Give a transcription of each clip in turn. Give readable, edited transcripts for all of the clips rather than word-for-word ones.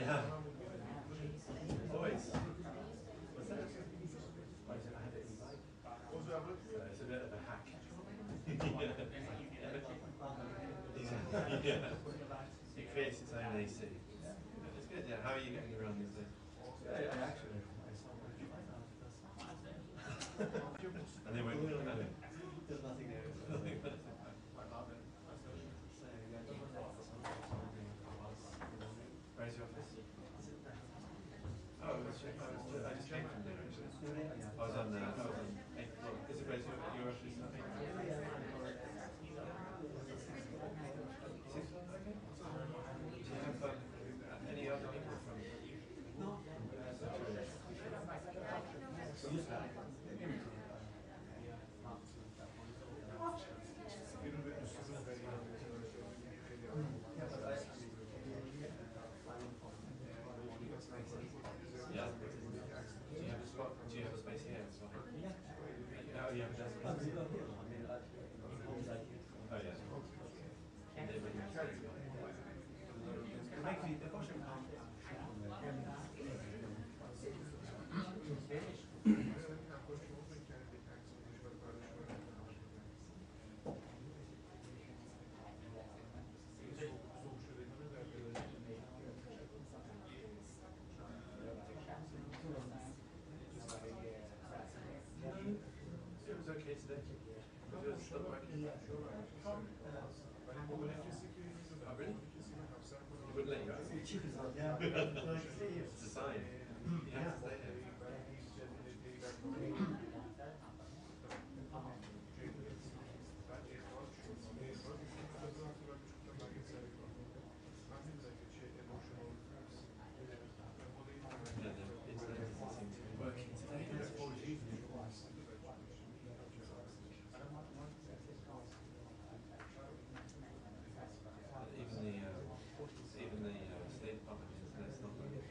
Yeah. Always. What's that? I had it in like. It's a bit of a hack. Yeah. It creates its own AC. It's good, yeah. How are you getting around these days? Yeah, actually. And then we're There's nothing there. Where's your office? Oh, I just came from there actually. I was on 8th floor. Is it where's your office? 6th floor? Okay. Do you have any other people from? No. Yeah. Do you have a spot? Do you have a space here as well? Yeah. Oh, yeah. Oh, yeah. It was okay today. It was still working. Oh, really? It wouldn't let you out? It's a sign. You have to stay here. Even the State Department internet's not working.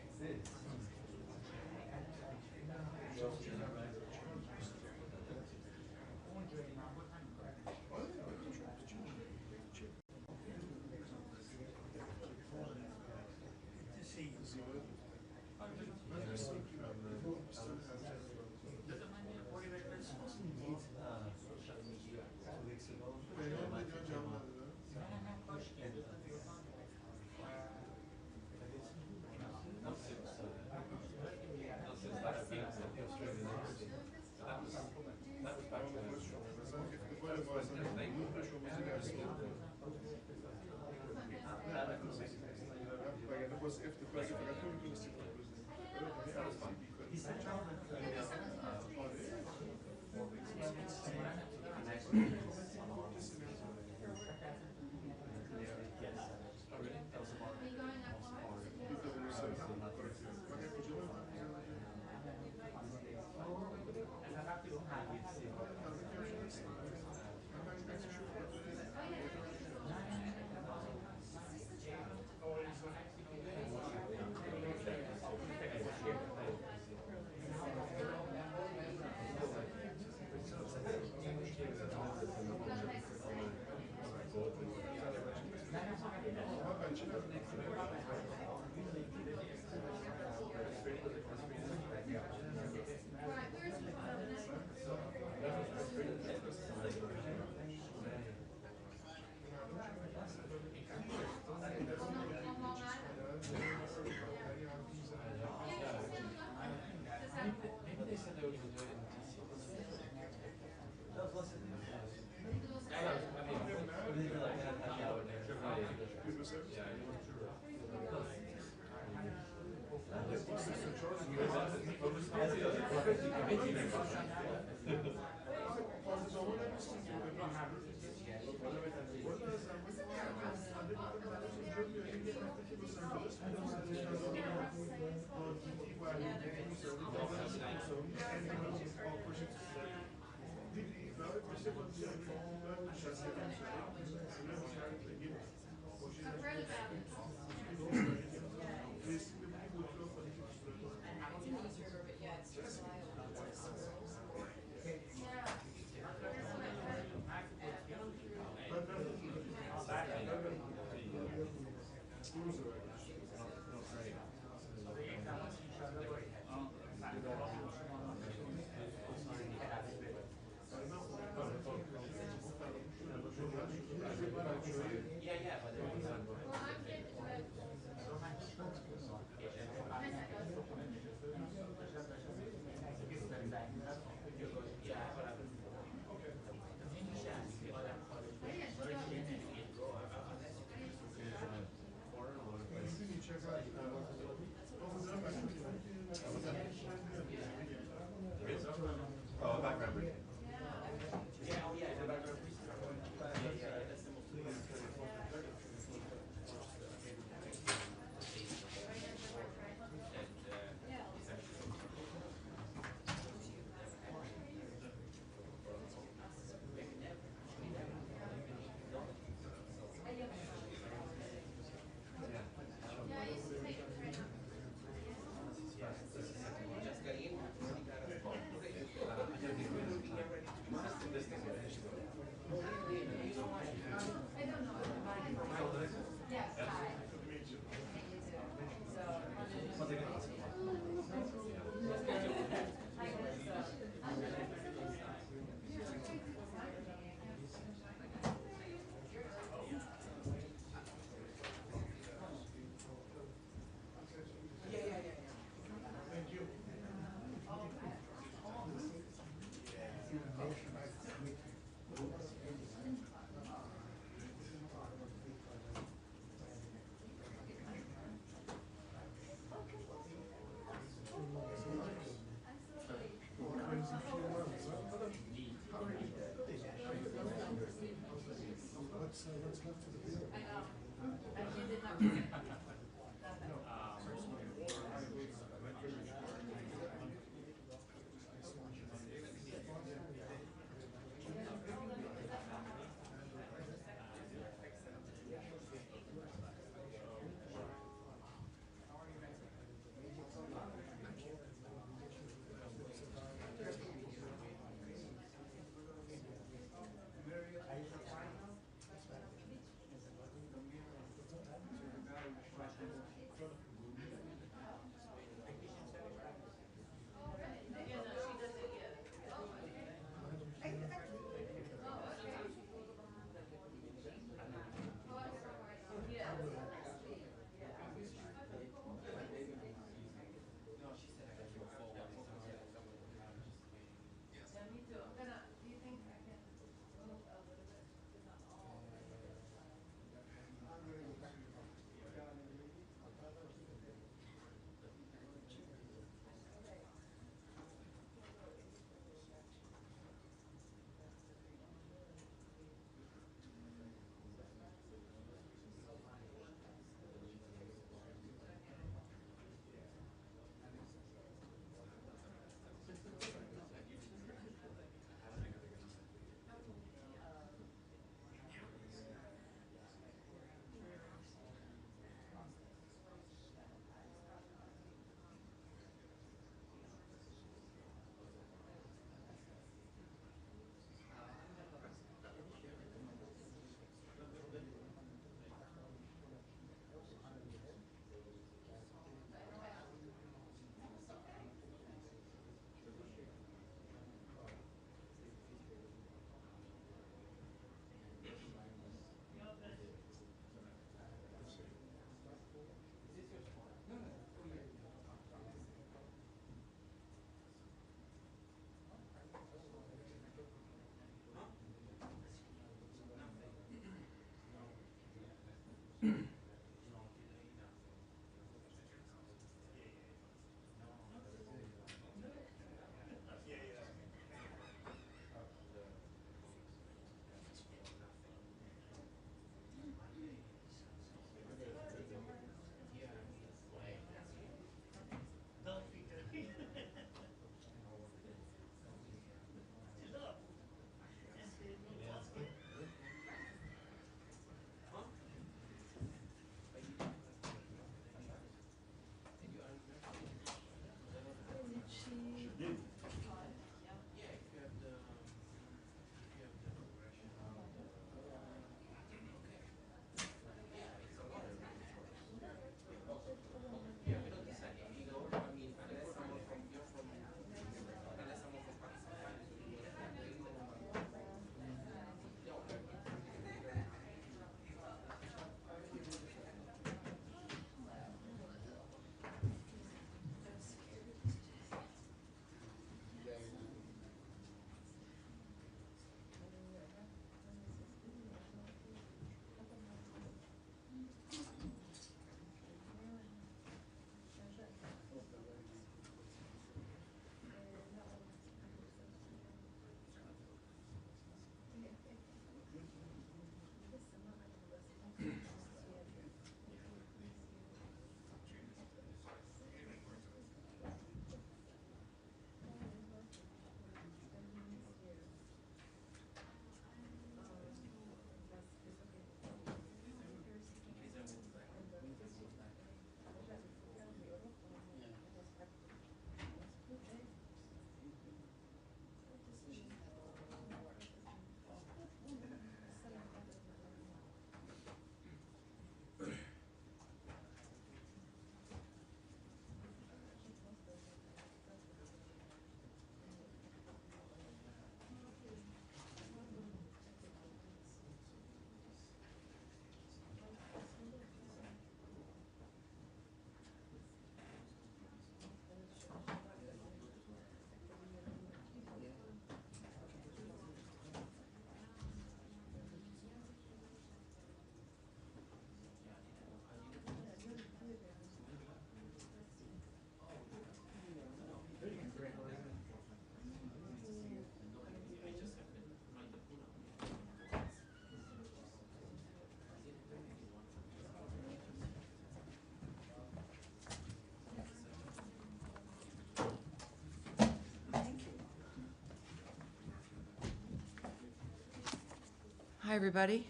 Hi, everybody.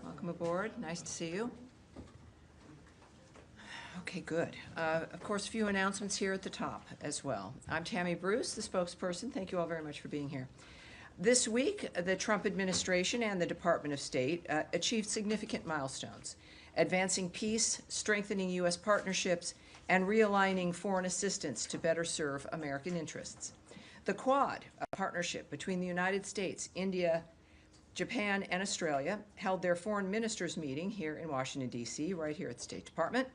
Welcome aboard. Nice to see you. Okay, good. Of course, a few announcements here at the top as well. I'm Tammy Bruce, the spokesperson. Thank you all very much for being here. This week, the Trump administration and the Department of State achieved significant milestones, advancing peace, strengthening U.S. partnerships, and realigning foreign assistance to better serve American interests. The Quad, a partnership between the United States, India, Japan, and Australia, held their foreign ministers meeting here in Washington, D.C., right here at the State Department.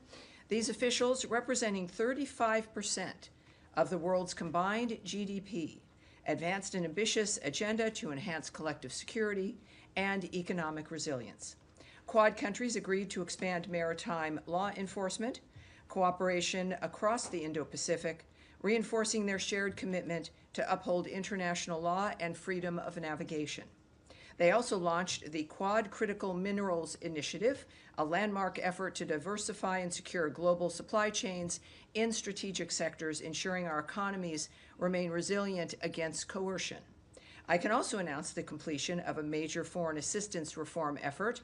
These officials, representing 35% of the world's combined GDP, advanced an ambitious agenda to enhance collective security and economic resilience. Quad countries agreed to expand maritime law enforcement, cooperation across the Indo-Pacific, reinforcing their shared commitment to uphold international law and freedom of navigation. They also launched the Quad Critical Minerals Initiative, a landmark effort to diversify and secure global supply chains in strategic sectors, ensuring our economies remain resilient against coercion. I can also announce the completion of a major foreign assistance reform effort.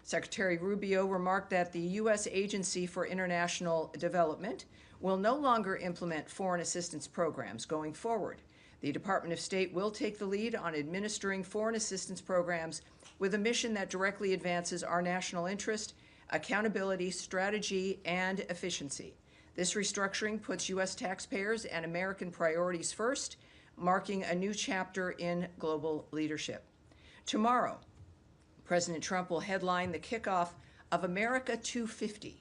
Secretary Rubio remarked that the U.S. Agency for International Development will no longer implement foreign assistance programs going forward. The Department of State will take the lead on administering foreign assistance programs with a mission that directly advances our national interest, accountability, strategy, and efficiency. This restructuring puts U.S. taxpayers and American priorities first, marking a new chapter in global leadership. Tomorrow, President Trump will headline the kickoff of America 250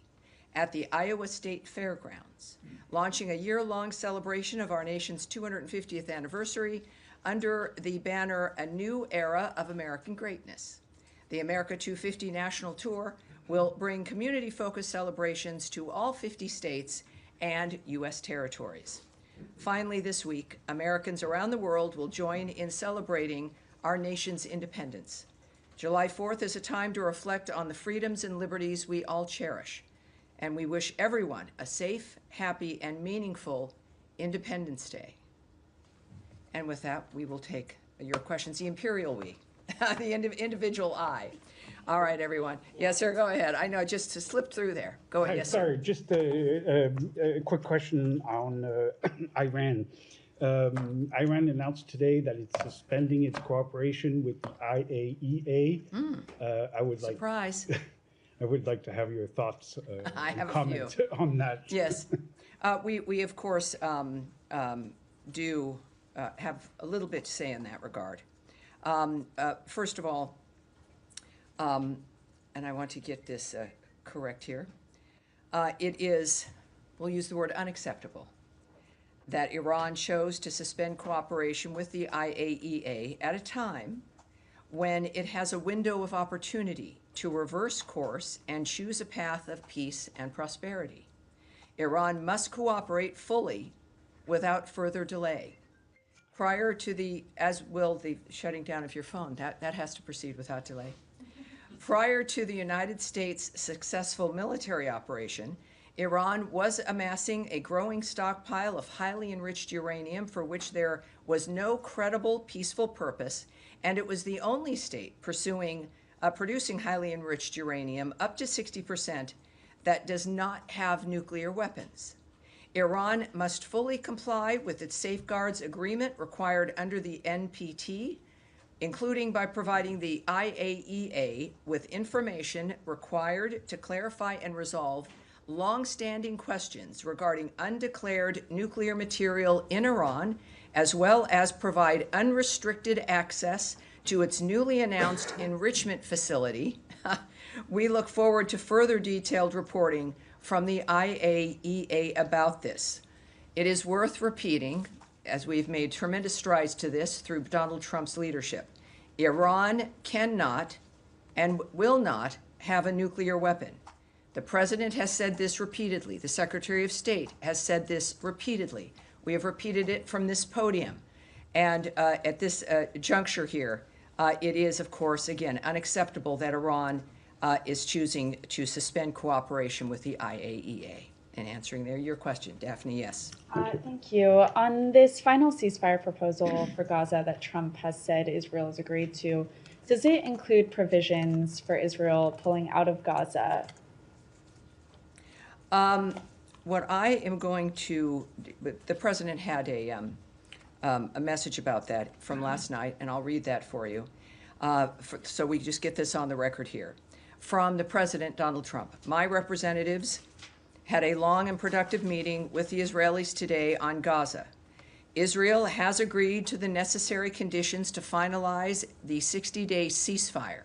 at the Iowa State Fairgrounds, launching a year-long celebration of our nation's 250th anniversary under the banner A New Era of American Greatness. The America 250 National Tour will bring community-focused celebrations to all 50 states and U.S. territories. Finally, this week, Americans around the world will join in celebrating our nation's independence. July 4th is a time to reflect on the freedoms and liberties we all cherish, and we wish everyone a safe, happy, and meaningful Independence Day. And with that, we will take your questions. The imperial we, the individual I. All right, everyone. Yes, sir, go ahead. I know, just to slip through there. Go ahead, yes, sorry, sir. just a quick question on Iran. Iran announced today that it's suspending its cooperation with the IAEA. I would like Surprise. I would like to have your thoughts I and have a comment few. on that. Yes. We of course, do have a little bit to say in that regard. First of all, and I want to get this correct here, it is, we'll use the word unacceptable, that Iran chose to suspend cooperation with the IAEA at a time when it has a window of opportunity to reverse course and choose a path of peace and prosperity. Iran must cooperate fully without further delay. Prior to the, as will the shutting down of your phone, that has to proceed without delay. Prior to the United States' successful military operation, Iran was amassing a growing stockpile of highly enriched uranium for which there was no credible peaceful purpose, and it was the only state producing highly enriched uranium up to 60% that does not have nuclear weapons. Iran must fully comply with its safeguards agreement required under the NPT, including by providing the IAEA with information required to clarify and resolve long-standing questions regarding undeclared nuclear material in Iran, as well as provide unrestricted access to its newly announced enrichment facility. We look forward to further detailed reporting from the IAEA about this. It is worth repeating, as we've made tremendous strides to this through Donald Trump's leadership, Iran cannot and will not have a nuclear weapon. The President has said this repeatedly. The Secretary of State has said this repeatedly. We have repeated it from this podium. And at this juncture here, it is, of course, again, unacceptable that Iran is choosing to suspend cooperation with the IAEA. And answering your question, Daphne, yes. Thank you. On this final ceasefire proposal for Gaza that Trump has said Israel has agreed to, Does it include provisions for Israel pulling out of Gaza? What I am going to, the president had a message about that from last night, and I'll read that for you. So we just get this on the record here. From the President, Donald Trump. My representatives had a long and productive meeting with the Israelis today on Gaza. Israel has agreed to the necessary conditions to finalize the 60-day ceasefire,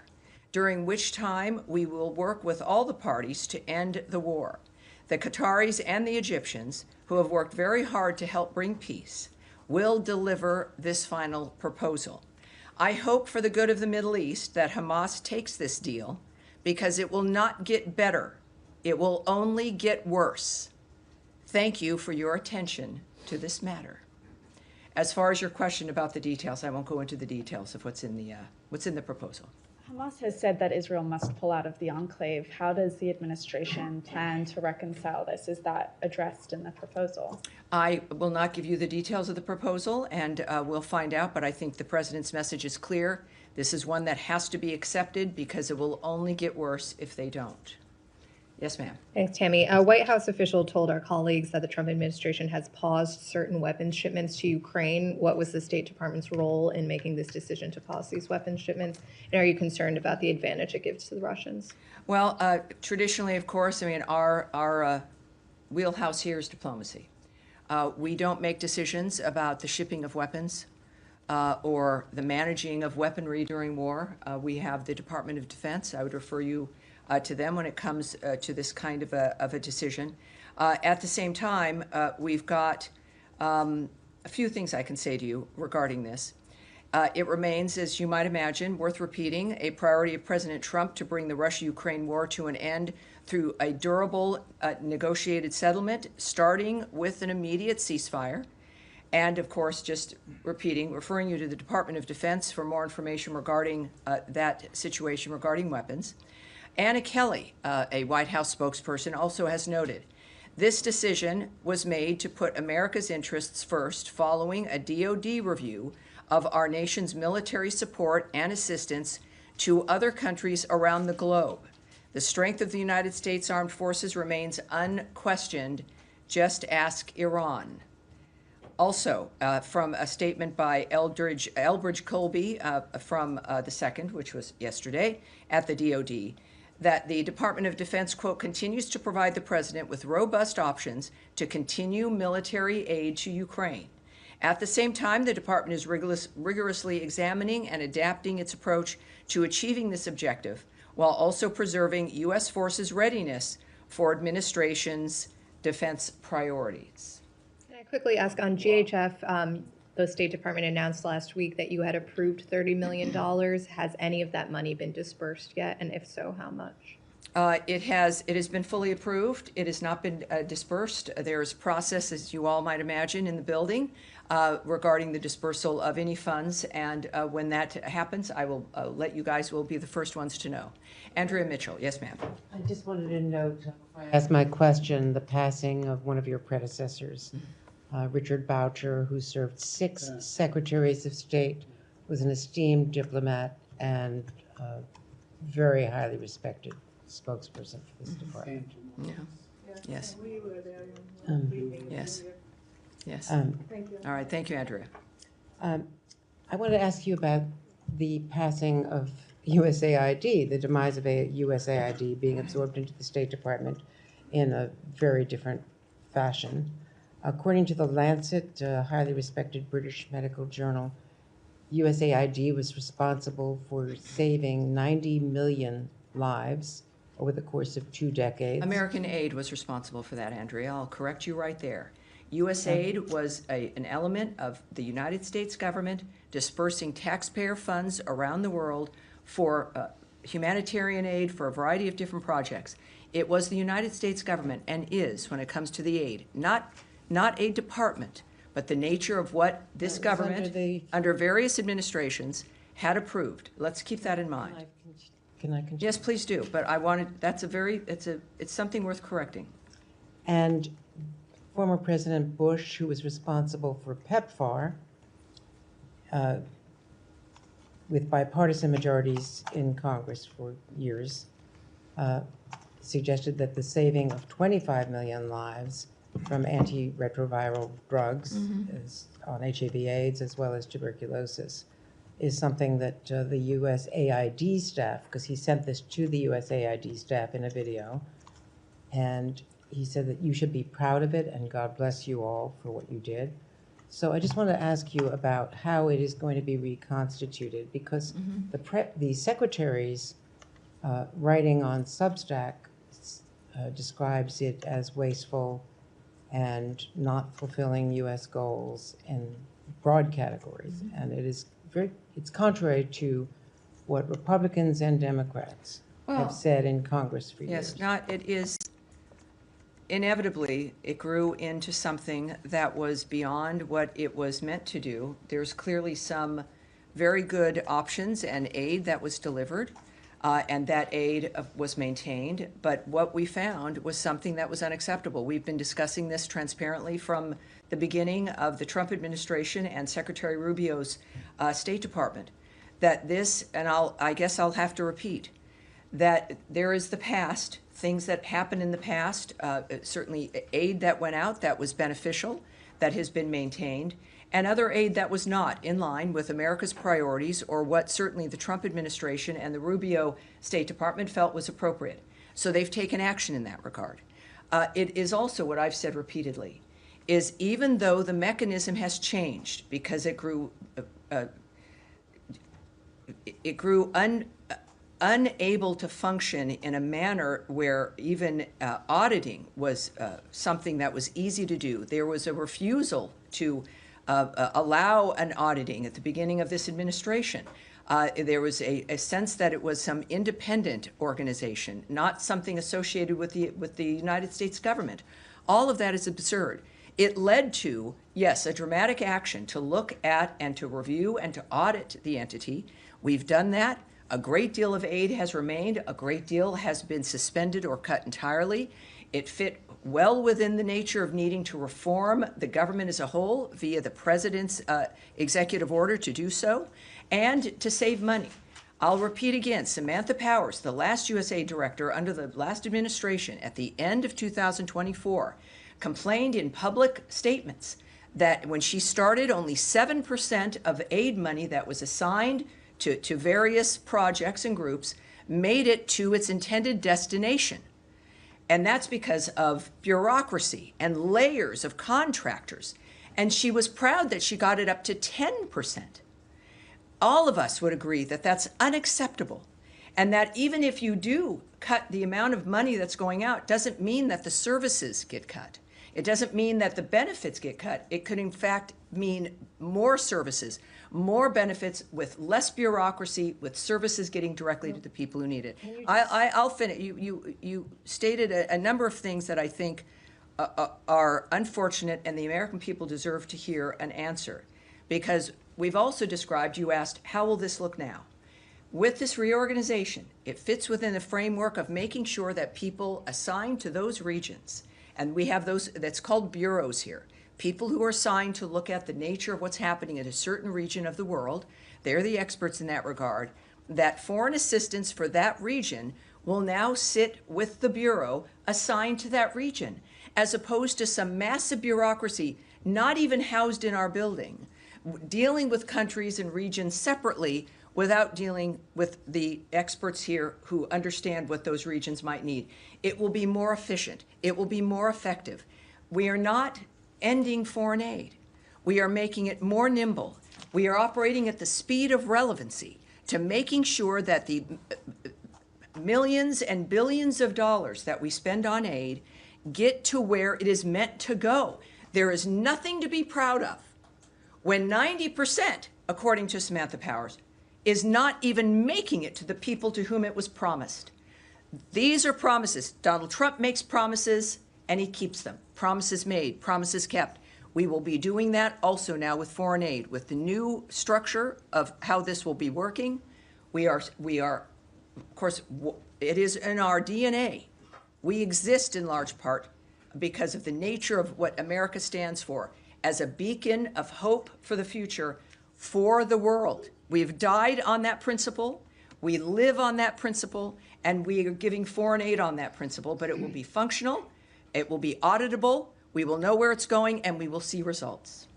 during which time we will work with all the parties to end the war. The Qataris and the Egyptians, who have worked very hard to help bring peace, will deliver this final proposal. I hope for the good of the Middle East that Hamas takes this deal, because it will not get better. It will only get worse. Thank you for your attention to this matter. As far as your question about the details, I won't go into the details of what's in the proposal. Hamas has said that Israel must pull out of the enclave. How does the administration plan to reconcile this? Is that addressed in the proposal? I will not give you the details of the proposal, and we'll find out, but I think the president's message is clear. This is one that has to be accepted because it will only get worse if they don't. Yes, ma'am. Thanks, Tammy. A White House official told our colleagues that the Trump administration has paused certain weapons shipments to Ukraine. What was the State Department's role in making this decision to pause these weapons shipments? And are you concerned about the advantage it gives to the Russians? Well, traditionally, of course, I mean, our wheelhouse here is diplomacy. We don't make decisions about the shipping of weapons or the managing of weaponry during war. We have the Department of Defense. I would refer you to them when it comes to this kind of a decision. At the same time, we've got a few things I can say to you regarding this. It remains, as you might imagine, worth repeating, a priority of President Trump to bring the Russia-Ukraine war to an end through a durable negotiated settlement, starting with an immediate ceasefire. And, of course, just repeating, referring you to the Department of Defense for more information regarding that situation regarding weapons. Anna Kelly, a White House spokesperson, also has noted, this decision was made to put America's interests first following a DoD review of our nation's military support and assistance to other countries around the globe. The strength of the United States Armed Forces remains unquestioned. Just ask Iran. Also, from a statement by Elbridge Colby from the 2nd, which was yesterday, at the DoD, that the Department of Defense, quote, continues to provide the president with robust options to continue military aid to Ukraine. At the same time, the department is rigorously examining and adapting its approach to achieving this objective, while also preserving U.S. forces' readiness for administration's defense priorities. Can I quickly ask on GHF, the State Department announced last week that you had approved $30 million. Has any of that money been dispersed yet? And if so, how much? It has been fully approved. It has not been dispersed. There is process, as you all might imagine, in the building regarding the dispersal of any funds. And when that happens, I will let you guys will be the first ones to know. Andrea Mitchell. Yes, ma'am. I just wanted to note, before I ask my question, the passing of one of your predecessors, Richard Boucher, who served 6 secretaries of state, was an esteemed diplomat and very highly respected spokesperson for this department. Yeah. Yes. Yes. Yes. Thank you. All right. Thank you, Andrea. I wanted to ask you about the passing of USAID, the demise of USAID being absorbed into the State Department in a very different fashion. According to the Lancet, a highly respected British medical journal, USAID was responsible for saving 90 million lives over the course of 2 decades. American Aid was responsible for that, Andrea. I'll correct you right there. USAID was an element of the United States government dispersing taxpayer funds around the world for humanitarian aid for a variety of different projects. It was the United States government, and is, when it comes to the aid, not a department, but the nature of what this government, under various administrations, had approved. Let's keep that in mind. Can I continue? Yes, please do. But I wanted, it's something worth correcting. And former President Bush, who was responsible for PEPFAR, with bipartisan majorities in Congress for years, suggested that the saving of 25 million lives from antiretroviral drugs on HIV/AIDS as well as tuberculosis is something that the USAID staff, because he sent this to the USAID staff in a video, and he said that you should be proud of it and God bless you all for what you did. So I just want to ask you about how it is going to be reconstituted, because the secretary's writing on Substack describes it as wasteful and not fulfilling U.S. goals in broad categories, and it's contrary to what Republicans and Democrats have said in Congress for years. Yes, it is. Inevitably, it grew into something that was beyond what it was meant to do. There's clearly some very good options and aid that was delivered, and that aid was maintained. But what we found was something that was unacceptable. We've been discussing this transparently from the beginning of the Trump administration and Secretary Rubio's State Department, that this, and I guess I'll have to repeat, that there is the past, things that happened in the past, certainly aid that went out that was beneficial, that has been maintained, and other aid that was not in line with America's priorities or what certainly the Trump administration and the Rubio State Department felt was appropriate. So they've taken action in that regard. It is also what I've said repeatedly, is even though the mechanism has changed because it grew unable to function in a manner where even auditing was something that was easy to do. There was a refusal to allow an auditing at the beginning of this administration. There was a sense that it was some independent organization, not something associated with the United States government. All of that is absurd. It led to, yes, a dramatic action to look at and to review and to audit the entity. We've done that. A great deal of aid has remained. A great deal has been suspended or cut entirely. It fit well within the nature of needing to reform the government as a whole via the president's executive order to do so and to save money. I'll repeat again, Samantha Powers, the last USAID director under the last administration at the end of 2024, complained in public statements that when she started, only 7% of aid money that was assigned to various projects and groups made it to its intended destination. And that's because of bureaucracy and layers of contractors. And she was proud that she got it up to 10%. All of us would agree that that's unacceptable. And that even if you do cut the amount of money that's going out, doesn't mean that the services get cut. It doesn't mean that the benefits get cut. It could, in fact, mean more services, more benefits with less bureaucracy, with services getting directly to the people who need it. I'll finish. You stated a number of things that I think are unfortunate, and the American people deserve to hear an answer. Because we've also described, you asked, how will this look now? With this reorganization, it fits within the framework of making sure that people assigned to those regions, and we have those, that's called bureaus here, people who are assigned to look at the nature of what's happening in a certain region of the world. They're the experts in that regard. That foreign assistance for that region will now sit with the bureau assigned to that region, as opposed to some massive bureaucracy not even housed in our building, dealing with countries and regions separately without dealing with the experts here who understand what those regions might need. It will be more efficient. It will be more effective. We are not ending foreign aid. We are making it more nimble. We are operating at the speed of relevancy to making sure that the millions and billions of dollars that we spend on aid get to where it is meant to go. There is nothing to be proud of when 90%, according to Samantha Powers, is not even making it to the people to whom it was promised. These are promises. Donald Trump makes promises and he keeps them. Promises made, promises kept. We will be doing that also now with foreign aid. With the new structure of how this will be working, we are, of course, it is in our DNA. We exist in large part because of the nature of what America stands for as a beacon of hope for the future for the world. We've died on that principle. We live on that principle, and we are giving foreign aid on that principle, but it will be functional, it will be auditable, we will know where it's going, and we will see results.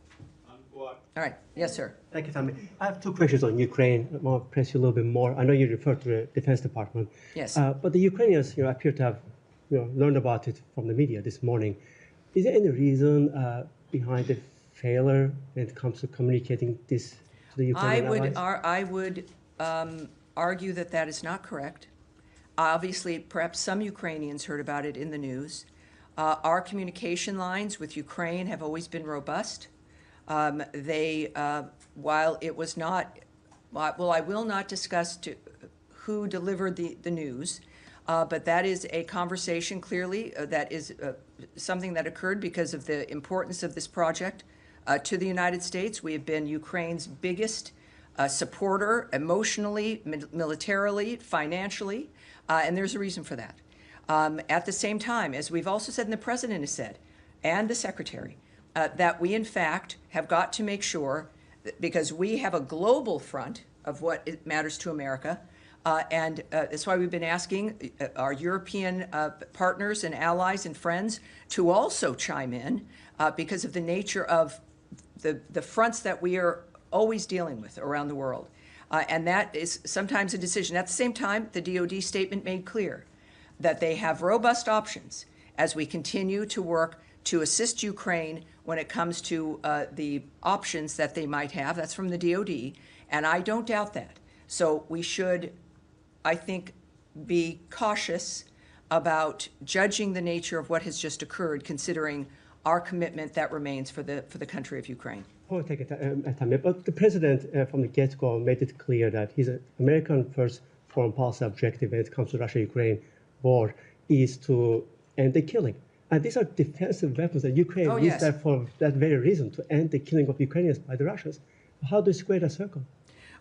All right. Yes, sir. Thank you, Tammy. I have two questions on Ukraine. I want to press you a little bit more. I know you referred to the Defense Department. Yes. But the Ukrainians, appear to have, learned about it from the media this morning. Is there any reason behind the failure when it comes to communicating this to the Ukrainian allies? I would argue that that is not correct. Obviously, perhaps some Ukrainians heard about it in the news. Our communication lines with Ukraine have always been robust. While it was not, well, I will not discuss who delivered the news, but that is a conversation clearly that is something that occurred because of the importance of this project to the United States. We have been Ukraine's biggest supporter emotionally, militarily, financially, and there's a reason for that. At the same time, as we've also said and the President has said, and the Secretary, that we, in fact, have got to make sure, because we have a global front of what it matters to America, and that's why we've been asking our European partners and allies and friends to also chime in because of the nature of the fronts that we are always dealing with around the world. And that is sometimes a decision. At the same time, the DoD statement made clear that they have robust options as we continue to work to assist Ukraine when it comes to the options that they might have. That's from the DoD, and I don't doubt that. So we should, I think, be cautious about judging the nature of what has just occurred, considering our commitment that remains for the country of Ukraine. Point take it, Tammy, but the president from the get-go made it clear that his American first foreign policy objective when it comes to Russia-Ukraine war is to end the killing. And these are defensive weapons that Ukraine needs that for that very reason, to end the killing of Ukrainians by the Russians. How do you square that circle?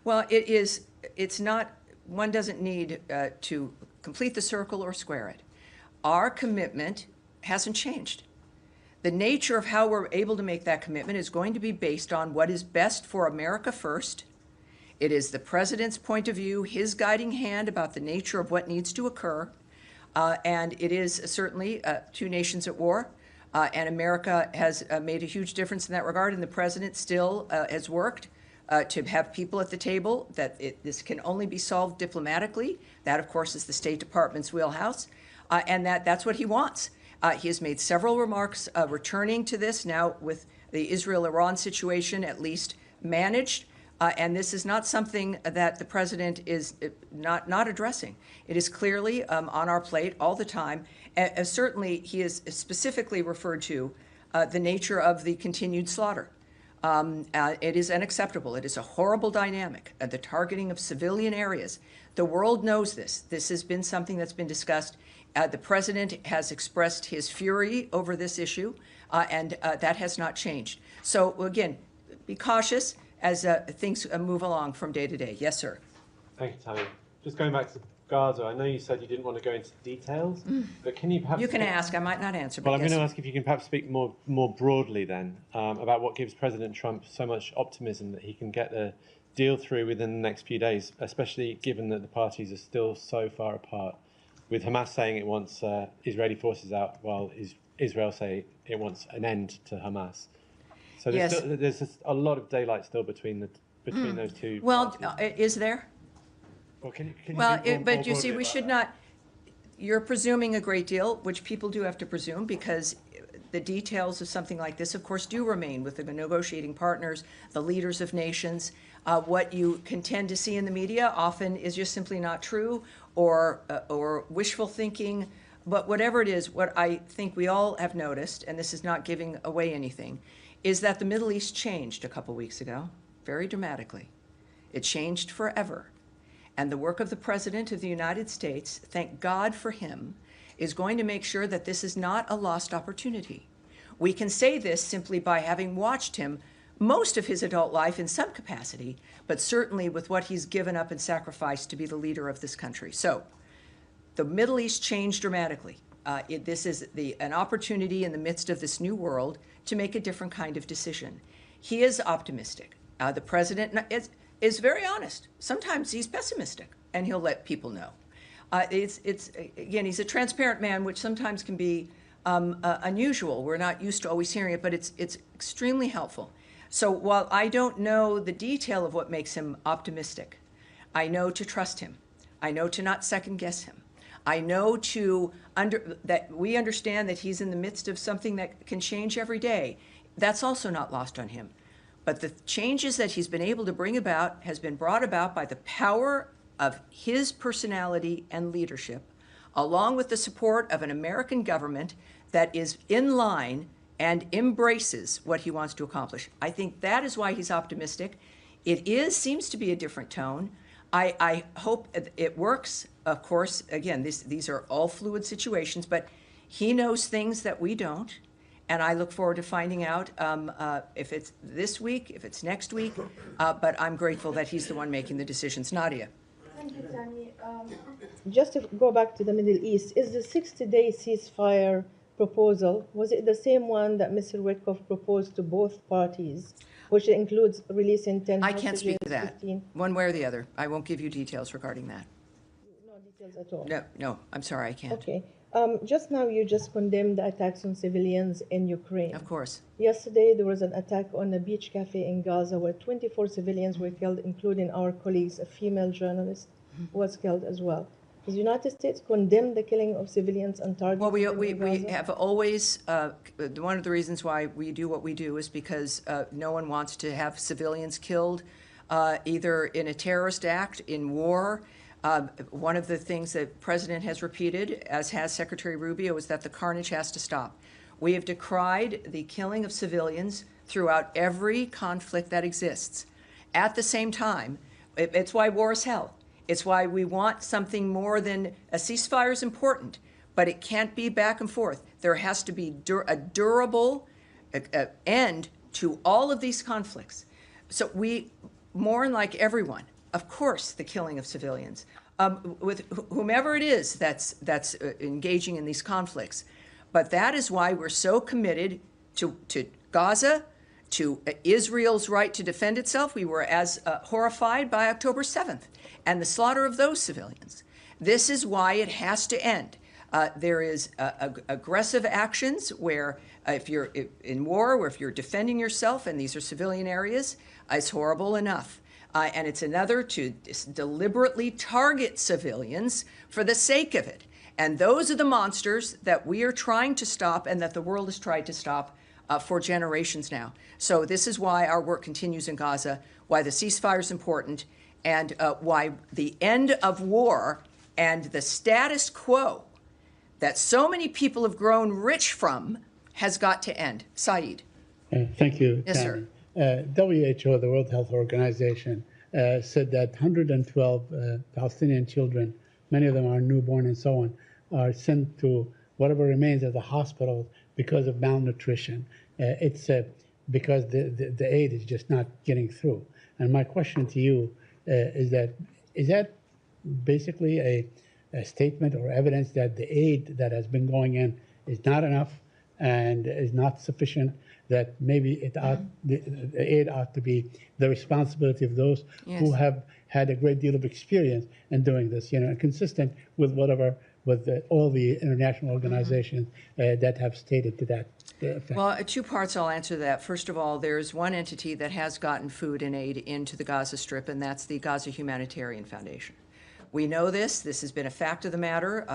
Well, it's not, one doesn't need to complete the circle or square it. Our commitment hasn't changed. The nature of how we're able to make that commitment is going to be based on what is best for America first. It is the President's point of view, his guiding hand about the nature of what needs to occur. And it is certainly two nations at war, and America has made a huge difference in that regard, and the President still has worked to have people at the table, that this can only be solved diplomatically. That, of course, is the State Department's wheelhouse, and that's what he wants. He has made several remarks returning to this now with the Israel-Iran situation at least managed. And this is not something that the President is not addressing. It is clearly on our plate all the time. Certainly, he has specifically referred to the nature of the continued slaughter. It is unacceptable. It is a horrible dynamic, the targeting of civilian areas. The world knows this. This has been something that's been discussed. The President has expressed his fury over this issue, and that has not changed. So, again, be cautious as things move along from day to day. Yes, sir. Thank you, Tammy. Just going back to Gaza, I know you said you didn't want to go into details, but can you perhaps... You can ask. I might not answer. Well, I'm going to ask if you can perhaps speak more broadly then about what gives President Trump so much optimism that he can get the deal through within the next few days, especially given that the parties are still so far apart, with Hamas saying it wants Israeli forces out while Israel say it wants an end to Hamas. So there's a lot of daylight still between those two. Well, parties. is there? Well, can you but you see, we should not. You're presuming a great deal, which people do have to presume, because the details of something like this, of course, do remain with the negotiating partners, the leaders of nations. What you can tend to see in the media often is just simply not true, or wishful thinking. But whatever it is, what I think we all have noticed, and this is not giving away anything, is that the Middle East changed a couple weeks ago, very dramatically. It changed forever. And the work of the President of the United States, thank God for him, is going to make sure that this is not a lost opportunity. We can say this simply by having watched him most of his adult life in some capacity, but certainly with what he's given up and sacrificed to be the leader of this country. So the Middle East changed dramatically. This is an opportunity in the midst of this new world to make a different kind of decision. He is optimistic. The President, is very honest. Sometimes he's pessimistic, and he'll let people know. Again, he's a transparent man, which sometimes can be unusual. We're not used to always hearing it, but it's extremely helpful. So while I don't know the detail of what makes him optimistic, I know to trust him. I know to not second guess him. I know that we understand that he's in the midst of something that can change every day. That's also not lost on him. But the changes that he's been able to bring about has been brought about by the power of his personality and leadership, along with the support of an American government that is in line and embraces what he wants to accomplish. I think that is why he's optimistic. Seems to be a different tone. I hope it works. Of course, again, these are all fluid situations, but he knows things that we don't. And I look forward to finding out if it's this week, if it's next week. But I'm grateful that he's the one making the decisions. Nadia. Thank you, Tammy. Just to go back to the Middle East, is the 60-day ceasefire proposal, was it the same one that Mr. Witkoff proposed to both parties, which includes releasing 10 I can't speak to that, 15? one way or the other. I won't give you details regarding that. No details at all? No, I'm sorry, I can't. Okay. Just now you just condemned the attacks on civilians in Ukraine. Of course. Yesterday there was an attack on a beach cafe in Gaza where 24 civilians were killed, including our colleagues, a female journalist was killed as well. Does the United States condemn the killing of civilians and targets? Well, we have always, one of the reasons why we do what we do is because no one wants to have civilians killed, either in a terrorist act, in war. One of the things that the President has repeated, as has Secretary Rubio, is that the carnage has to stop. We have decried the killing of civilians throughout every conflict that exists. At the same time, it's why war is hell. It's why we want something more than a ceasefire is important, but it can't be back and forth. There has to be a durable end to all of these conflicts. So we mourn like everyone, of course, the killing of civilians, with whomever it is that's engaging in these conflicts. But that is why we're so committed to Gaza, to Israel's right to defend itself. We were as horrified by October 7th and the slaughter of those civilians. This is why it has to end. There is aggressive actions where if you're in war or if you're defending yourself and these are civilian areas, it's horrible enough. And it's another to deliberately target civilians for the sake of it. And those are the monsters that we are trying to stop and that the world has tried to stop for generations now. So this is why our work continues in Gaza, why the ceasefire is important, and why the end of war and the status quo that so many people have grown rich from has got to end. Saeed. Thank you, Yes, Tammy. sir. WHO, the World Health Organization, said that 112 Palestinian children, many of them are newborn and so on, are sent to whatever remains of the hospital because of malnutrition. It's because the aid is just not getting through. And my question to you is that basically a statement or evidence that the aid that has been going in is not enough and is not sufficient, that maybe the aid ought to be the responsibility of those Yes. who have had a great deal of experience in doing this, consistent with all the international organizations that have stated to that effect. Well, two parts I'll answer that. First of all, there's one entity that has gotten food and aid into the Gaza Strip, and that's the Gaza Humanitarian Foundation. We know this. This has been a fact of the matter.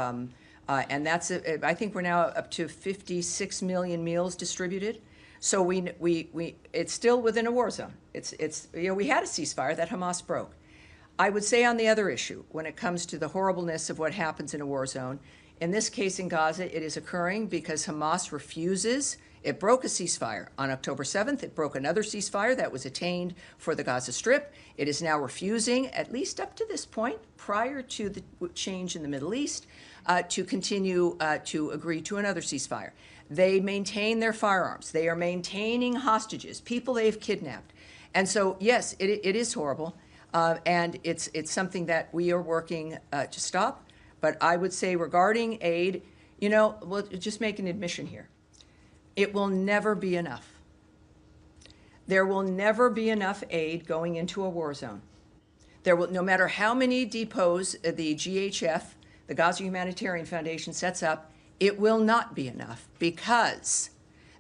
And that's, I think we're now up to 56 million meals distributed. So it's still within a war zone. We had a ceasefire that Hamas broke. I would say on the other issue, when it comes to the horribleness of what happens in a war zone, in this case in Gaza, it is occurring because Hamas refuses. It broke a ceasefire on October 7th. It broke another ceasefire that was attained for the Gaza Strip. It is now refusing, at least up to this point, prior to the change in the Middle East, to continue to agree to another ceasefire. They maintain their firearms. They are maintaining hostages, people they've kidnapped. And so, yes, it is horrible. And it's something that we are working to stop. But I would say regarding aid, we'll just make an admission here. It will never be enough. There will never be enough aid going into a war zone. There will, no matter how many depots the GHF, the Gaza Humanitarian Foundation, sets up, it will not be enough, because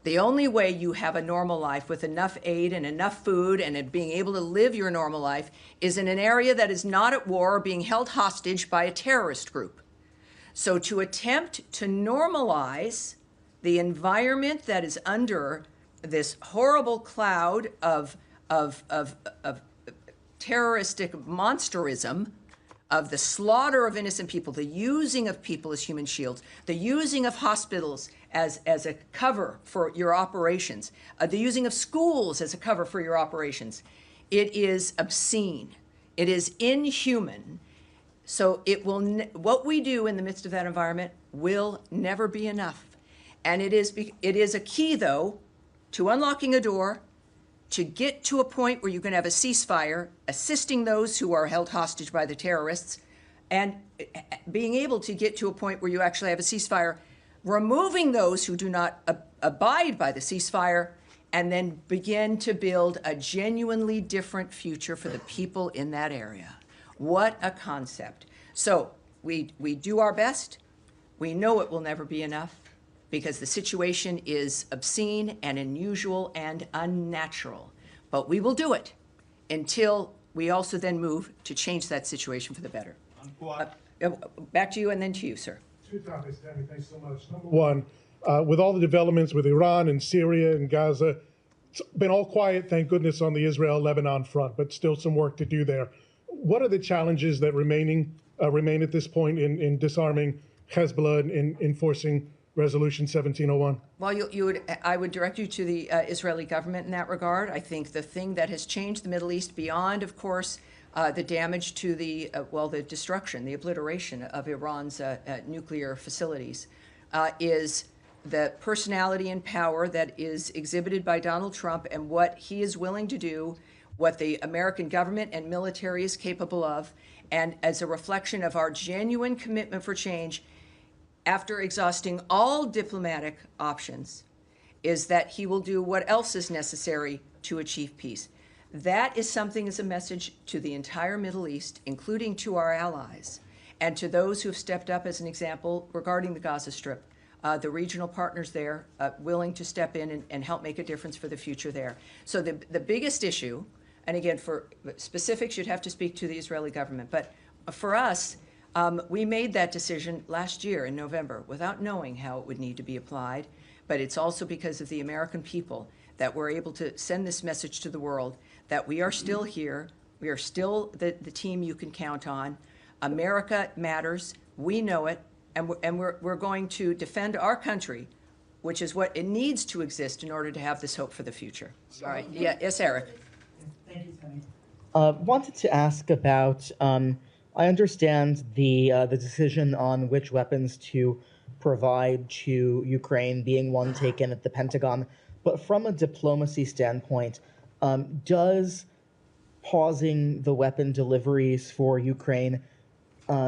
the only way you have a normal life with enough aid and enough food and being able to live your normal life is in an area that is not at war or being held hostage by a terrorist group. So to attempt to normalize the environment that is under this horrible cloud of terroristic monsterism, of the slaughter of innocent people, the using of people as human shields, the using of hospitals as a cover for your operations, the using of schools as a cover for your operations, it is obscene. It is inhuman. So it will. What we do in the midst of that environment will never be enough. And it is a key, though, to unlocking a door, to get to a point where you can have a ceasefire, assisting those who are held hostage by the terrorists, and being able to get to a point where you actually have a ceasefire, removing those who do not abide by the ceasefire, and then begin to build a genuinely different future for the people in that area. What a concept. So we do our best. We know it will never be enough, because the situation is obscene and unusual and unnatural. But we will do it until we also then move to change that situation for the better. Back to you, and then to you, sir. Two topics, Tammy. Thanks so much. Number one, with all the developments with Iran and Syria and Gaza, it's been all quiet, thank goodness, on the Israel-Lebanon front, but still some work to do there. What are the challenges that remain at this point in disarming Hezbollah and in enforcing Resolution 1701? Well, I would direct you to the Israeli government in that regard. I think the thing that has changed the Middle East beyond, of course, the damage to the destruction, the obliteration of Iran's nuclear facilities, is the personality and power that is exhibited by Donald Trump and what he is willing to do, what the American government and military is capable of, and as a reflection of our genuine commitment for change, after exhausting all diplomatic options, is that he will do what else is necessary to achieve peace. That is something as a message to the entire Middle East, including to our allies, and to those who have stepped up as an example regarding the Gaza Strip, the regional partners there willing to step in and help make a difference for the future there. So the biggest issue, and again, for specifics, you'd have to speak to the Israeli government, but for us, we made that decision last year in November without knowing how it would need to be applied, but it's also because of the American people that we're able to send this message to the world that we are still here, we are still the team you can count on. America matters, we know it, and we're going to defend our country, which is what it needs to exist in order to have this hope for the future. All right, yeah, yes, Eric. Thank you, Tammy. Wanted to ask about, I understand the decision on which weapons to provide to Ukraine being one taken at the Pentagon, but from a diplomacy standpoint, does pausing the weapon deliveries for Ukraine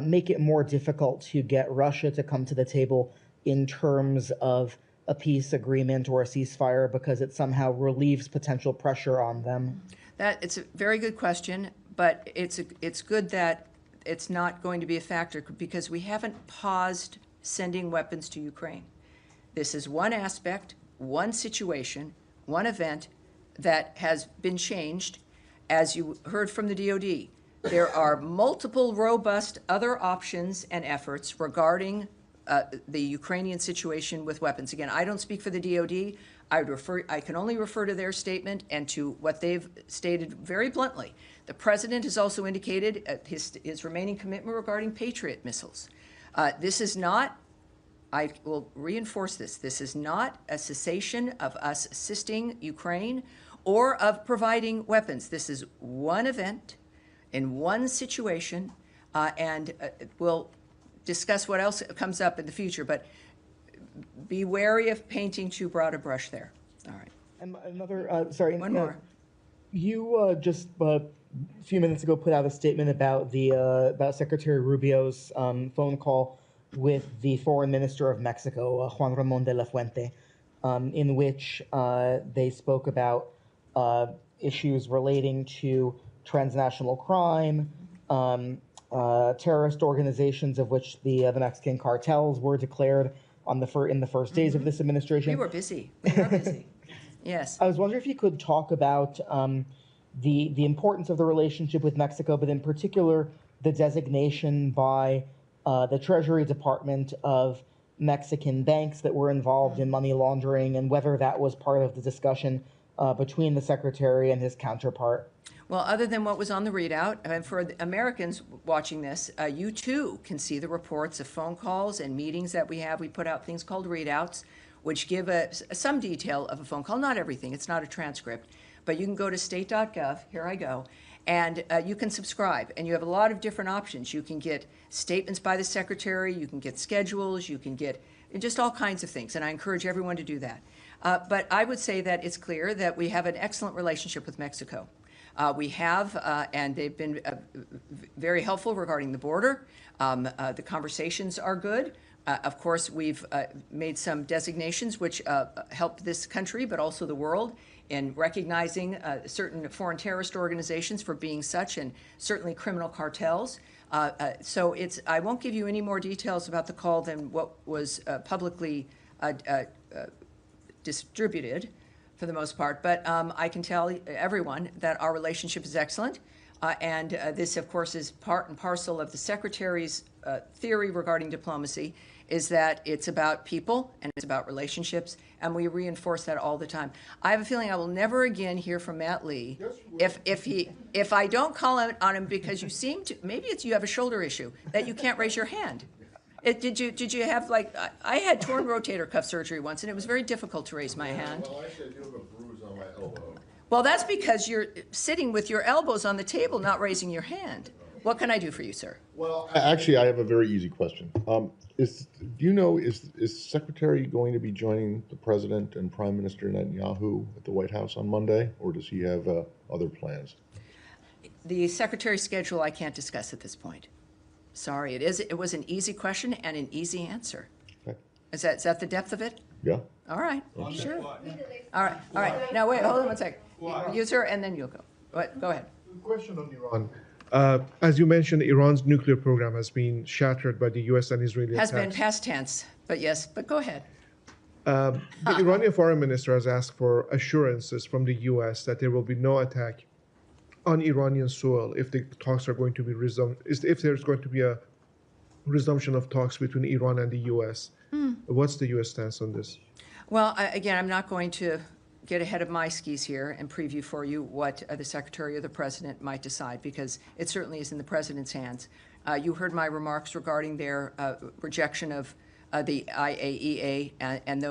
make it more difficult to get Russia to come to the table in terms of a peace agreement or a ceasefire because it somehow relieves potential pressure on them? It's a very good question, but it's good that it's not going to be a factor because we haven't paused sending weapons to Ukraine. This is one aspect, one situation, one event that has been changed. As you heard from the DoD, there are multiple robust other options and efforts regarding the Ukrainian situation with weapons. Again, I don't speak for the DoD. I can only refer to their statement and to what they've stated very bluntly. The president has also indicated his remaining commitment regarding Patriot missiles. This is not, I will reinforce this is not a cessation of us assisting Ukraine or of providing weapons. This is one event in one situation, and we'll discuss what else comes up in the future, but be wary of painting too broad a brush there. All right. And another, sorry. One more. You just a few minutes ago put out a statement about about Secretary Rubio's phone call with the foreign minister of Mexico, Juan Ramon de la Fuente, in which they spoke about issues relating to transnational crime, terrorist organizations, of which the Mexican cartels were declared on in the first days of this administration. We were busy. We are busy. Yes. I was wondering if you could talk about the importance of the relationship with Mexico, but in particular the designation by the Treasury Department of Mexican banks that were involved in money laundering, and whether that was part of the discussion between the secretary and his counterpart. Well, other than what was on the readout, and for the Americans watching this, you too can see the reports of phone calls and meetings that we have. We put out things called readouts, which give some detail of a phone call. Not everything. It's not a transcript. But you can go to state.gov, here I go, and you can subscribe. And you have a lot of different options. You can get statements by the secretary. You can get schedules. You can get just all kinds of things. And I encourage everyone to do that. But I would say that it's clear that we have an excellent relationship with Mexico. We have, and they've been very helpful regarding the border. The conversations are good. Of course, we've made some designations which help this country, but also the world, in recognizing certain foreign terrorist organizations for being such, and certainly criminal cartels. So I won't give you any more details about the call than what was publicly distributed, for the most part, but I can tell everyone that our relationship is excellent, and this, of course, is part and parcel of the Secretary's theory regarding diplomacy, is that it's about people and it's about relationships, and we reinforce that all the time. I have a feeling I will never again hear from Matt Lee if I don't call out on him because you seem to, maybe it's you have a shoulder issue, that you can't raise your hand. Did you have, like, I had torn rotator cuff surgery once, and it was very difficult to raise my hand. Well, actually, I do have a bruise on my elbow. Well, that's because you're sitting with your elbows on the table, not raising your hand. What can I do for you, sir? Well, actually, I have a very easy question. Is Secretary going to be joining the President and Prime Minister Netanyahu at the White House on Monday, or does he have other plans? The Secretary's schedule I can't discuss at this point. Sorry, it was an easy question and an easy answer. Okay. Is that the depth of it? Yeah. All right, sure. All right. Now, wait, hold on one second. You, sir, and then you'll go. Go ahead. Question on Iran. As you mentioned, Iran's nuclear program has been shattered by the U.S. and Israeli Has attacks. been past tense, but yes, but go ahead. The Iranian foreign minister has asked for assurances from the U.S. that there will be no attack on Iranian soil if the talks are going to be resumed, if there's going to be a resumption of talks between Iran and the U.S. What's the U.S. stance on this? Well, again, I'm not going to get ahead of my skis here and preview for you what the Secretary or the President might decide, because it certainly is in the President's hands. You heard my remarks regarding their rejection of the IAEA and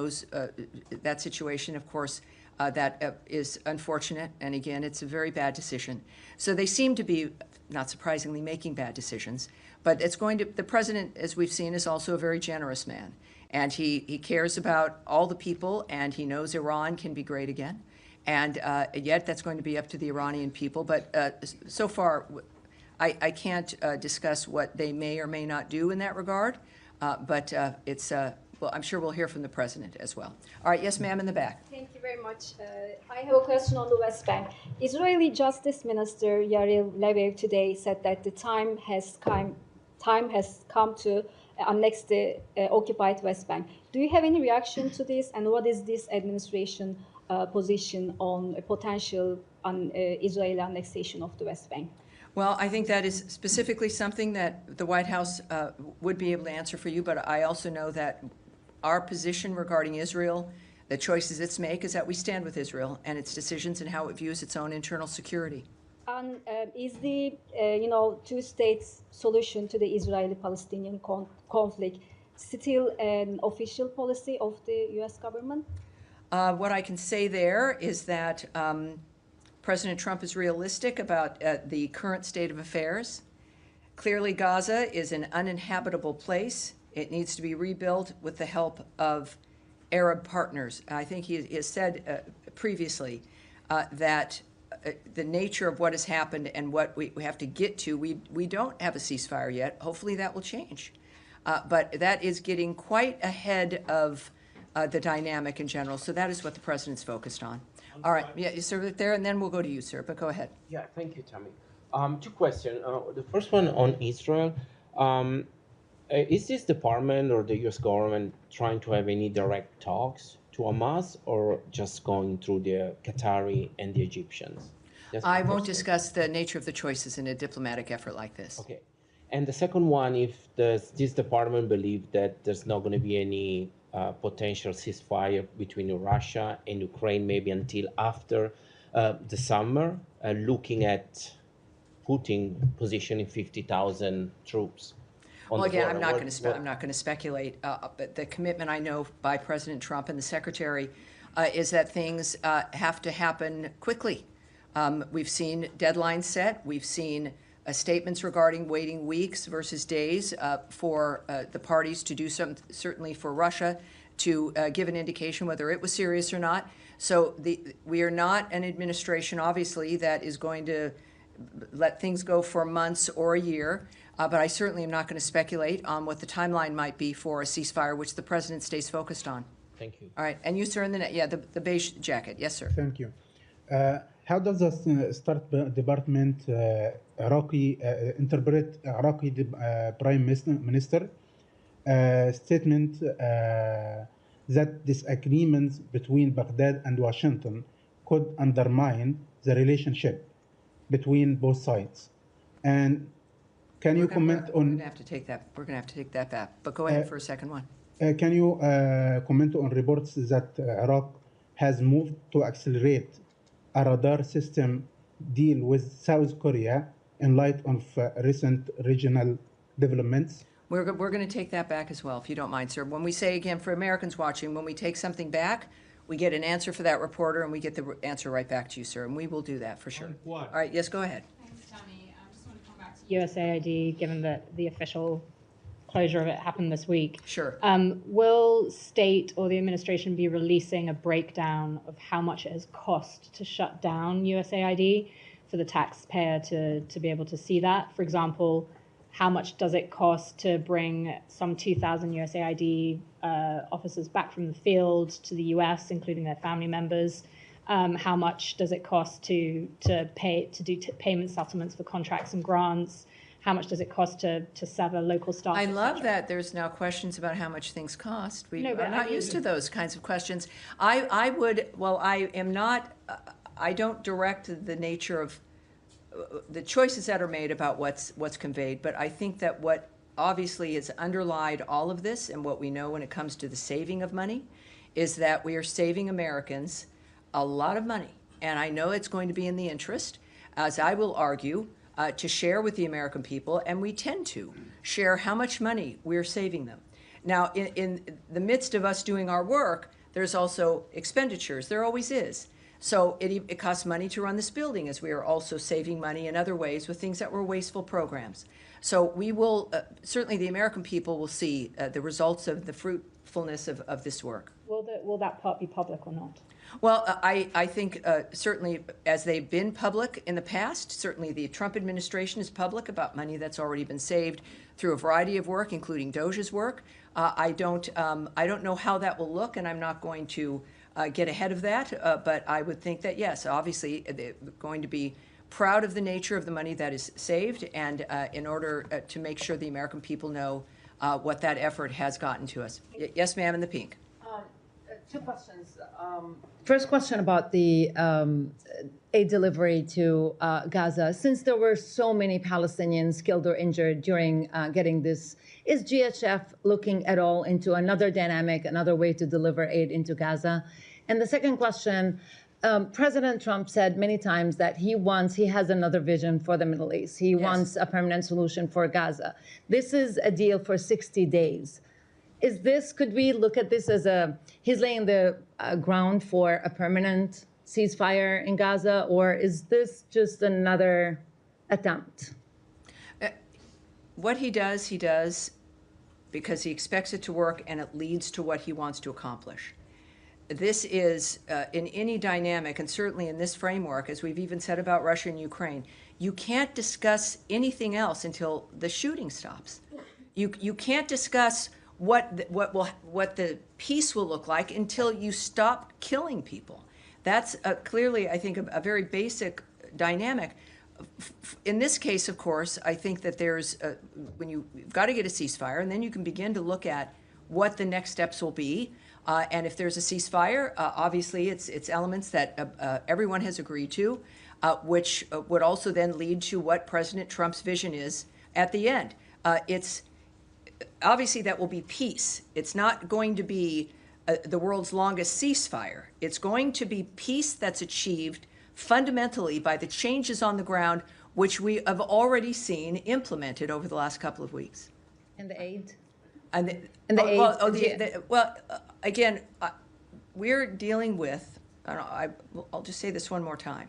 that situation, of course. That is unfortunate, and again, it's a very bad decision. So they seem to be, not surprisingly, making bad decisions. But the President, as we've seen, is also a very generous man. And he cares about all the people, and he knows Iran can be great again. And yet that's going to be up to the Iranian people. But so far, I can't discuss what they may or may not do in that regard. But well, I'm sure we'll hear from the President as well. All right, yes, ma'am, in the back. Thank you very much. I have a question on the West Bank. Israeli Justice Minister Yair Lapid today said that the time has come to annex the occupied West Bank. Do you have any reaction to this, and what is this administration position on a potential Israeli annexation of the West Bank? Well, I think that is specifically something that the White House would be able to answer for you, but I also know that our position regarding Israel, the choices it's make, is that we stand with Israel and its decisions and how it views its own internal security. And is the two-state solution to the Israeli-Palestinian conflict still an official policy of the U.S. government? What I can say there is that President Trump is realistic about the current state of affairs. Clearly, Gaza is an uninhabitable place. It needs to be rebuilt with the help of Arab partners. I think he has said previously that the nature of what has happened and what we have to get to, we don't have a ceasefire yet. Hopefully that will change. But that is getting quite ahead of the dynamic in general. So that is what the President's focused on. All right, yeah, sir, right there, and then we'll go to you, sir, but go ahead. Yeah, thank you, Tammy. Two questions. The first one on Israel. Is this department or the U.S. government trying to have any direct talks to Hamas, or just going through the Qatari and the Egyptians? I won't discuss the nature of the choices in a diplomatic effort like this. Okay. And the second one, if this department believes that there's not going to be any potential ceasefire between Russia and Ukraine, maybe until after the summer, looking at positioning 50,000 troops. Well, again, I'm not going to speculate. But the commitment I know by President Trump and the Secretary is that things have to happen quickly. We've seen deadlines set. We've seen statements regarding waiting weeks versus days for the parties to do something, certainly for Russia to give an indication whether it was serious or not. So we are not an administration, obviously, that is going to let things go for months or a year. But I certainly am not going to speculate on what the timeline might be for a ceasefire, which the president stays focused on. Thank you. All right. And you, sir, in the beige jacket. Yes, sir. Thank you. How does the State Department interpret Iraqi Prime Minister statement that disagreements between Baghdad and Washington could undermine the relationship between both sides? And can you comment on? We're going to have to take that. We're going to have to take that back. But go ahead for a second one. Can you comment on reports that Iraq has moved to accelerate a radar system deal with South Korea in light of recent regional developments? We're going to take that back as well, if you don't mind, sir. When we say, again, for Americans watching, when we take something back, we get an answer for that reporter, and we get the answer right back to you, sir. And we will do that for sure. All right. Yes, go ahead. Thanks, Tammy. I just want to come back to USAID, given that the official closure of it happened this week. Sure. Will state or the administration be releasing a breakdown of how much it has cost to shut down USAID for the taxpayer to be able to see that? For example, how much does it cost to bring some 2,000 USAID officers back from the field to the US, including their family members? How much does it cost to do payment settlements for contracts and grants? How much does it cost to sever local staff? I love that there's now questions about how much things cost. We are not used to those kinds of questions. I don't direct the nature of the choices that are made about what's conveyed, but I think that what obviously has underlied all of this and what we know when it comes to the saving of money is that we are saving Americans a lot of money. And I know it's going to be in the interest, as I will argue, to share with the American people, and we tend to share how much money we're saving them. Now, in the midst of us doing our work, there's also expenditures. There always is. So it costs money to run this building, as we are also saving money in other ways with things that were wasteful programs. So we will, certainly the American people will see the results of the fruitfulness of this work. Will that part be public or not? Well, I think certainly as they've been public in the past, certainly the Trump administration is public about money that's already been saved through a variety of work, including DOJ's work. I don't know how that will look, and I'm not going to get ahead of that. But I would think that, yes, obviously they're going to be proud of the nature of the money that is saved, and in order to make sure the American people know what that effort has gotten to us. Yes, ma'am, in the pink. Two questions. First question about the aid delivery to Gaza. Since there were so many Palestinians killed or injured during getting this, is GHF looking at all into another dynamic, another way to deliver aid into Gaza? And the second question, President Trump said many times that he has another vision for the Middle East. He wants a permanent solution for Gaza. This is a deal for 60 days. Could we look at this as he's laying the ground for a permanent ceasefire in Gaza, or is this just another attempt? What he does because he expects it to work and it leads to what he wants to accomplish. This is, in any dynamic, and certainly in this framework, as we've even said about Russia and Ukraine, you can't discuss anything else until the shooting stops. You can't discuss what the peace will look like until you stop killing people. That's clearly, I think, a very basic dynamic. in this case, of course, I think that when you've got to get a ceasefire, and then you can begin to look at what the next steps will be. And if there's a ceasefire, obviously it's elements that everyone has agreed to, which would also then lead to what President Trump's vision is at the end. It's obviously that will be peace. It's not going to be the world's longest ceasefire. It's going to be peace that's achieved fundamentally by the changes on the ground, which we have already seen implemented over the last couple of weeks. And the aid? Again, we're dealing with, I'll just say this one more time.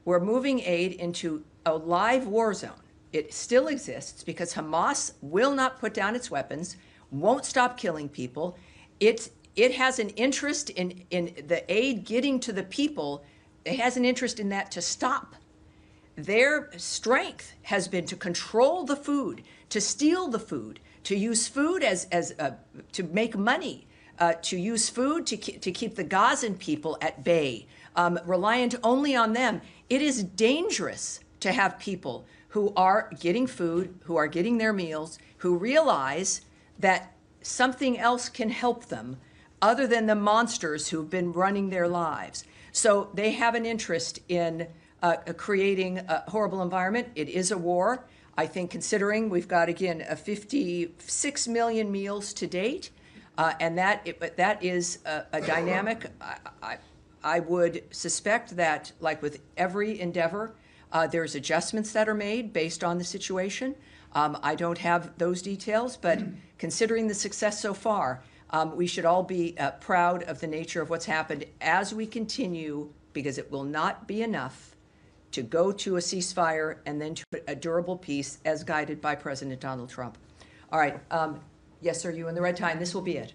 We're moving aid into a live war zone. It still exists because Hamas will not put down its weapons, won't stop killing people. It has an interest in the aid getting to the people. It has an interest in that to stop. Their strength has been to control the food, to steal the food, to use food to make money, to use food to keep the Gazan people at bay, reliant only on them. It is dangerous to have people who are getting food, who are getting their meals, who realize that something else can help them other than the monsters who've been running their lives. So they have an interest in creating a horrible environment. It is a war. I think considering we've got, again, 56 million meals to date, and that is a dynamic. I would suspect that, like with every endeavor, there's adjustments that are made based on the situation. I don't have those details, but considering the success so far, we should all be proud of the nature of what's happened as we continue, because it will not be enough to go to a ceasefire and then to a durable peace as guided by President Donald Trump. All right. Yes, sir, you in the red tie, and this will be it.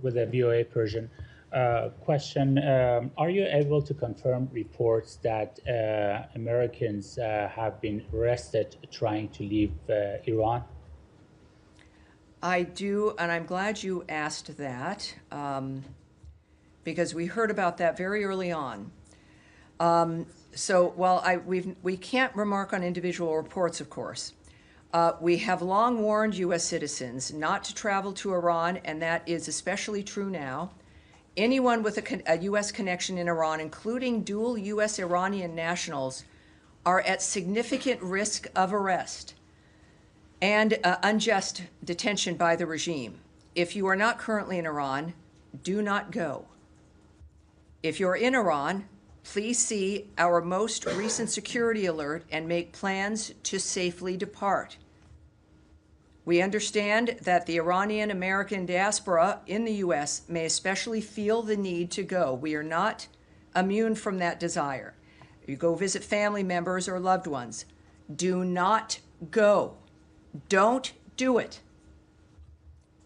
With the VOA Persian. Question, are you able to confirm reports that Americans have been arrested trying to leave Iran? I do, and I'm glad you asked that, because we heard about that very early on. So while we can't remark on individual reports, of course, we have long warned U.S. citizens not to travel to Iran, and that is especially true now. Anyone with a U.S. connection in Iran, including dual U.S. Iranian nationals, are at significant risk of arrest and unjust detention by the regime. If you are not currently in Iran, do not go. If you're in Iran, please see our most recent security alert and make plans to safely depart. We understand that the Iranian American diaspora in the U.S. may especially feel the need to go. We are not immune from that desire. You go visit family members or loved ones. Do not go. Don't do it.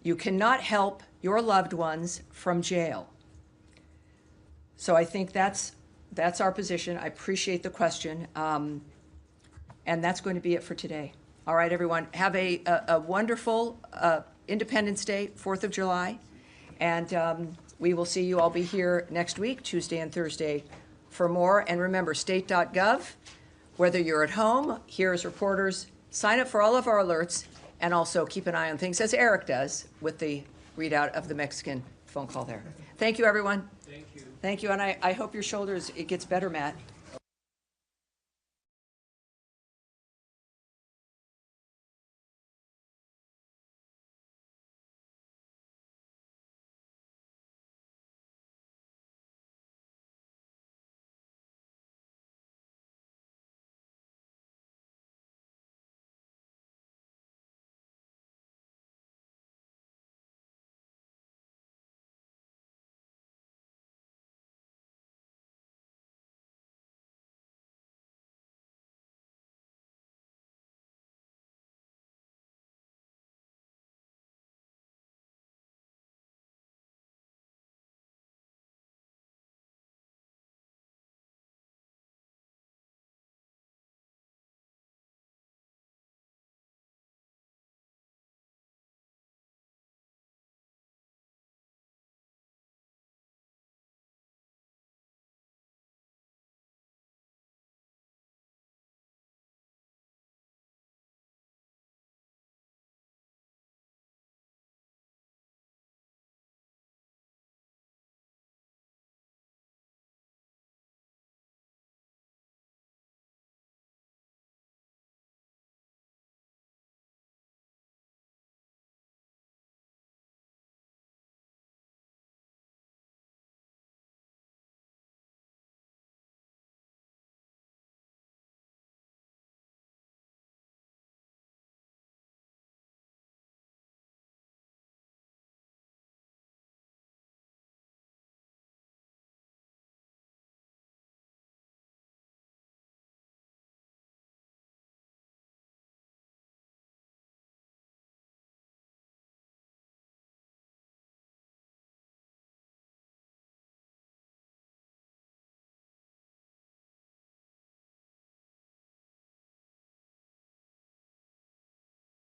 You cannot help your loved ones from jail. So I think that's our position. I appreciate the question. And that's going to be it for today. All right, everyone. Have a wonderful Independence Day, 4th of July. And we will see you. I'll be here next week, Tuesday and Thursday, for more. And remember, state.gov, whether you're at home, here as reporters, sign up for all of our alerts, and also keep an eye on things, as Eric does, with the readout of the Mexican phone call there. Thank you, everyone. Thank you. Thank you, and I hope your shoulders, it gets better, Matt.